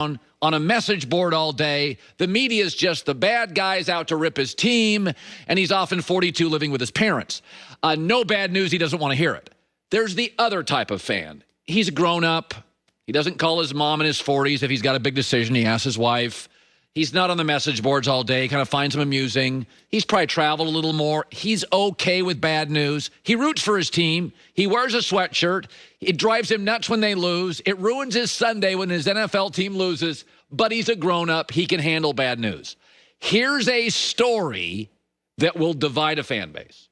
on a message board all day. The media is just the bad guys out to rip his team, and he's often 42 living with his parents. No bad news, he doesn't want to hear it. There's the other type of fan. He's a grown-up. He doesn't call his mom in his 40s if he's got a big decision. He asks his wife. He's not on the message boards all day, kind of finds them amusing. He's probably traveled a little more. He's okay with bad news. He roots for his team. He wears a sweatshirt. It drives him nuts when they lose. It ruins his Sunday when his NFL team loses, but he's a grown-up. He can handle bad news. Here's a story that will divide a fan base.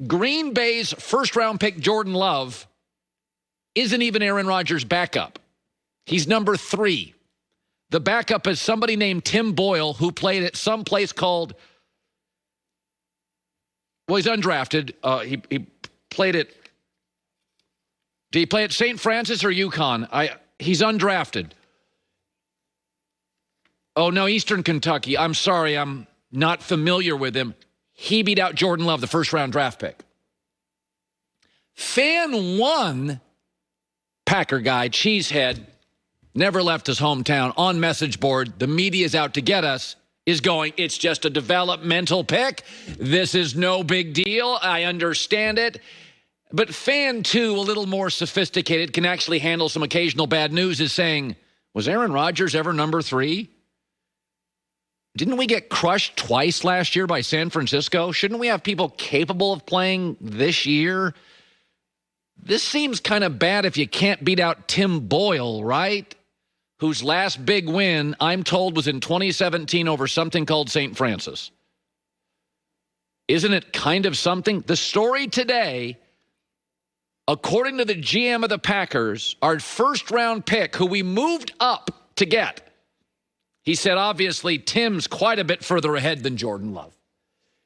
Green Bay's first-round pick, Jordan Love, isn't even Aaron Rodgers' backup. He's number 3. The backup is somebody named Tim Boyle, who played at some place called, well, he's undrafted. He played at, did he play at St. Francis or UConn? He's undrafted. Oh, no, Eastern Kentucky. I'm sorry, I'm not familiar with him. He beat out Jordan Love, the first-round draft pick. Fan 1, Packer guy, cheesehead, never left his hometown, on message board, the media is out to get us, is going, it's just a developmental pick. This is no big deal. I understand it. But fan 2, a little more sophisticated, can actually handle some occasional bad news, is saying, was Aaron Rodgers ever number 3? Didn't we get crushed twice last year by San Francisco? Shouldn't we have people capable of playing this year? This seems kind of bad if you can't beat out Tim Boyle, right? Whose last big win, I'm told, was in 2017 over something called St. Francis. Isn't it kind of something? The story today, according to the GM of the Packers, our first-round pick, who we moved up to get, he said, obviously, Tim's quite a bit further ahead than Jordan Love.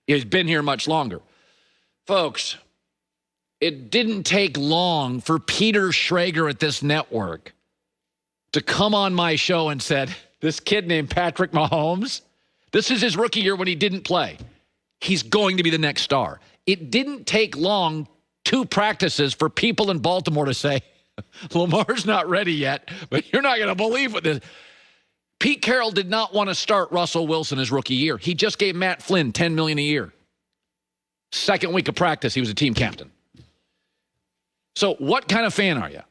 He's been here much longer. Folks, it didn't take long for Peter Schrager at this network to come on my show and said, this kid named Patrick Mahomes, this is his rookie year when he didn't play. He's going to be the next star. It didn't take long, 2 practices, for people in Baltimore to say, Lamar's not ready yet, but you're not going to believe what this. Pete Carroll did not want to start Russell Wilson his rookie year. He just gave Matt Flynn $10 million a year. Second week of practice, he was a team captain. So what kind of fan are you?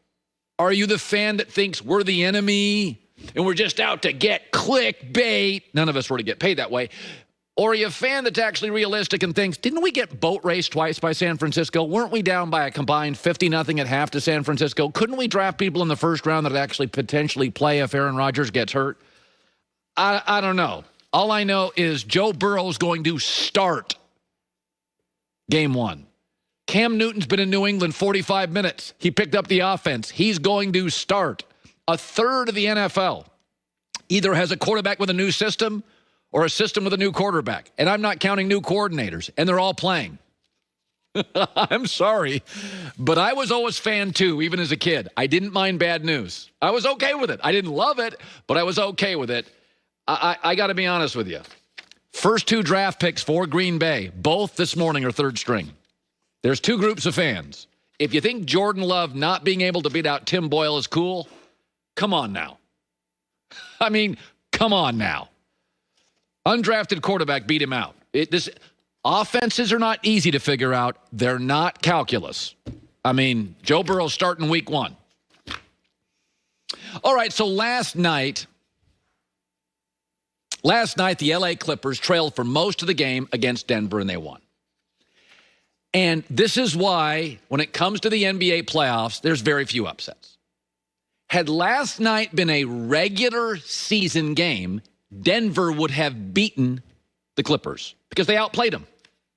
Are you the fan that thinks we're the enemy and we're just out to get clickbait? None of us really get paid that way. Or are you a fan that's actually realistic and thinks, didn't we get boat raced twice by San Francisco? Weren't we down by a combined 50-0 at half to San Francisco? Couldn't we draft people in the first round that actually potentially play if Aaron Rodgers gets hurt? I don't know. All I know is Joe Burrow's going to start game 1. Cam Newton's been in New England 45 minutes. He picked up the offense. He's going to start. A third of the NFL either has a quarterback with a new system or a system with a new quarterback. And I'm not counting new coordinators, and they're all playing. I'm sorry, but I was always fan 2, even as a kid. I didn't mind bad news. I was okay with it. I didn't love it, but I was okay with it. I got to be honest with you. First 2 draft picks for Green Bay, both this morning are third string. There's 2 groups of fans. If you think Jordan Love not being able to beat out Tim Boyle is cool, come on now. I mean, come on now. Undrafted quarterback beat him out. Offenses are not easy to figure out. They're not calculus. I mean, Joe Burrow's starting week 1. All right, so last night, the L.A. Clippers trailed for most of the game against Denver, and they won. And this is why, when it comes to the NBA playoffs, there's very few upsets. Had last night been a regular season game, Denver would have beaten the Clippers because they outplayed them.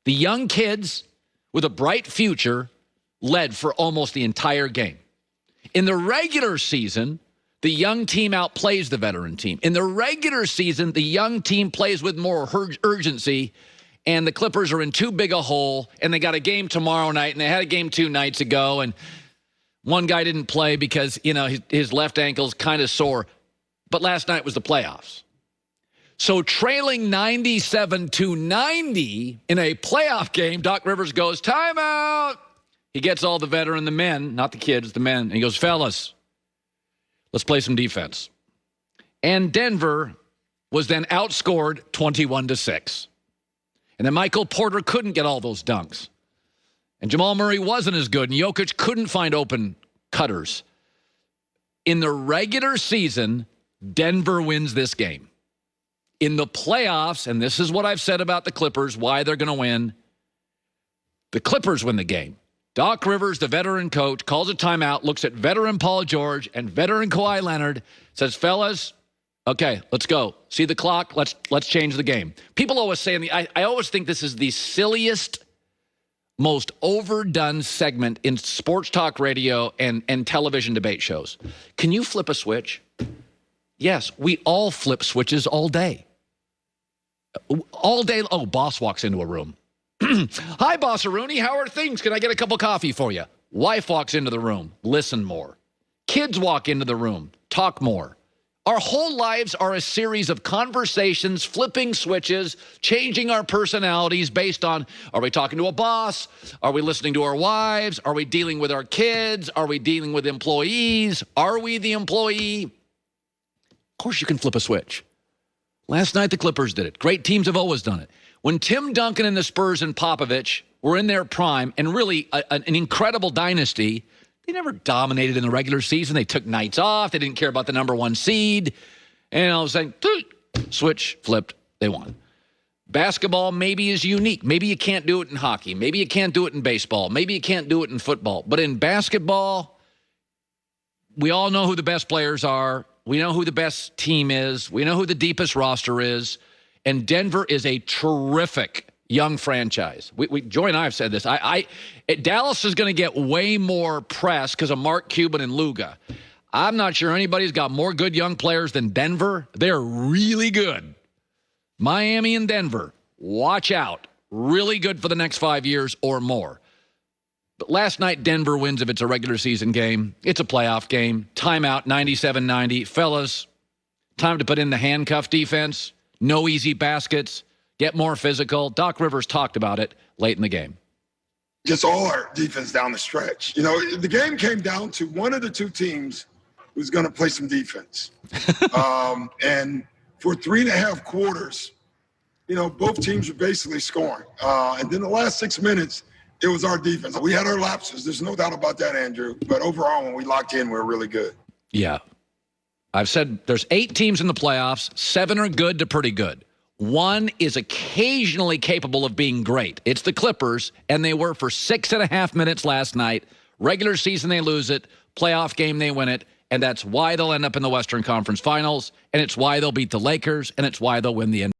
The young kids with a bright future led for almost the entire game. In the regular season, the young team outplays the veteran team. In the regular season, the young team plays with more urgency, and the Clippers are in too big a hole, and they got a game tomorrow night, and they had a game 2 nights ago, and one guy didn't play because, his left ankle's kind of sore. But last night was the playoffs. So trailing 97-90 in a playoff game, Doc Rivers goes, timeout. He gets all the veteran, the men, not the kids, the men, and he goes, fellas, Let's play some defense. And Denver was then outscored 21-6. And then Michael Porter couldn't get all those dunks. And Jamal Murray wasn't as good, and Jokic couldn't find open cutters. In the regular season, Denver wins this game. In the playoffs, and this is what I've said about the Clippers, why they're going to win, the Clippers win the game. Doc Rivers, the veteran coach, calls a timeout, looks at veteran Paul George and veteran Kawhi Leonard, says, fellas, okay, let's go. See the clock? Let's change the game. People always say, I always think this is the silliest, most overdone segment in sports talk radio and television debate shows. Can you flip a switch? Yes, we all flip switches all day. All day. Oh, boss walks into a room. Hi, Boss Rooney. How are things? Can I get a cup of coffee for you? Wife walks into the room. Listen more. Kids walk into the room. Talk more. Our whole lives are a series of conversations, flipping switches, changing our personalities based on, are we talking to a boss? Are we listening to our wives? Are we dealing with our kids? Are we dealing with employees? Are we the employee? Of course you can flip a switch. Last night the Clippers did it. Great teams have always done it. When Tim Duncan and the Spurs and Popovich were in their prime and really an incredible dynasty, they never dominated in the regular season. They took nights off. They didn't care about the number one seed. And all of a sudden, switch, flipped, they won. Basketball maybe is unique. Maybe you can't do it in hockey. Maybe you can't do it in baseball. Maybe you can't do it in football. But in basketball, we all know who the best players are. We know who the best team is. We know who the deepest roster is. And Denver is a terrific young franchise. Joy and I have said this. Dallas is going to get way more press because of Mark Cuban and Luka. I'm not sure anybody's got more good young players than Denver. They're really good. Miami and Denver, watch out. Really good for the next 5 years or more. But last night, Denver wins if it's a regular season game. It's a playoff game. Timeout, 97-90. Fellas, time to put in the handcuff defense. No easy baskets. Get more physical. Doc Rivers talked about it late in the game. Just all our defense down the stretch. You know, the game came down to one of the two teams who's going to play some defense. And for 3.5 quarters, you know, both teams were basically scoring. And then the last 6 minutes, it was our defense. We had our lapses. There's no doubt about that, Andrew. But overall, when we locked in, we were really good. Yeah. I've said there's 8 teams in the playoffs. 7 are good to pretty good. 1 is occasionally capable of being great. It's the Clippers, and they were for 6.5 minutes last night. Regular season, they lose it. Playoff game, they win it. And that's why they'll end up in the Western Conference Finals, and it's why they'll beat the Lakers, and it's why they'll win the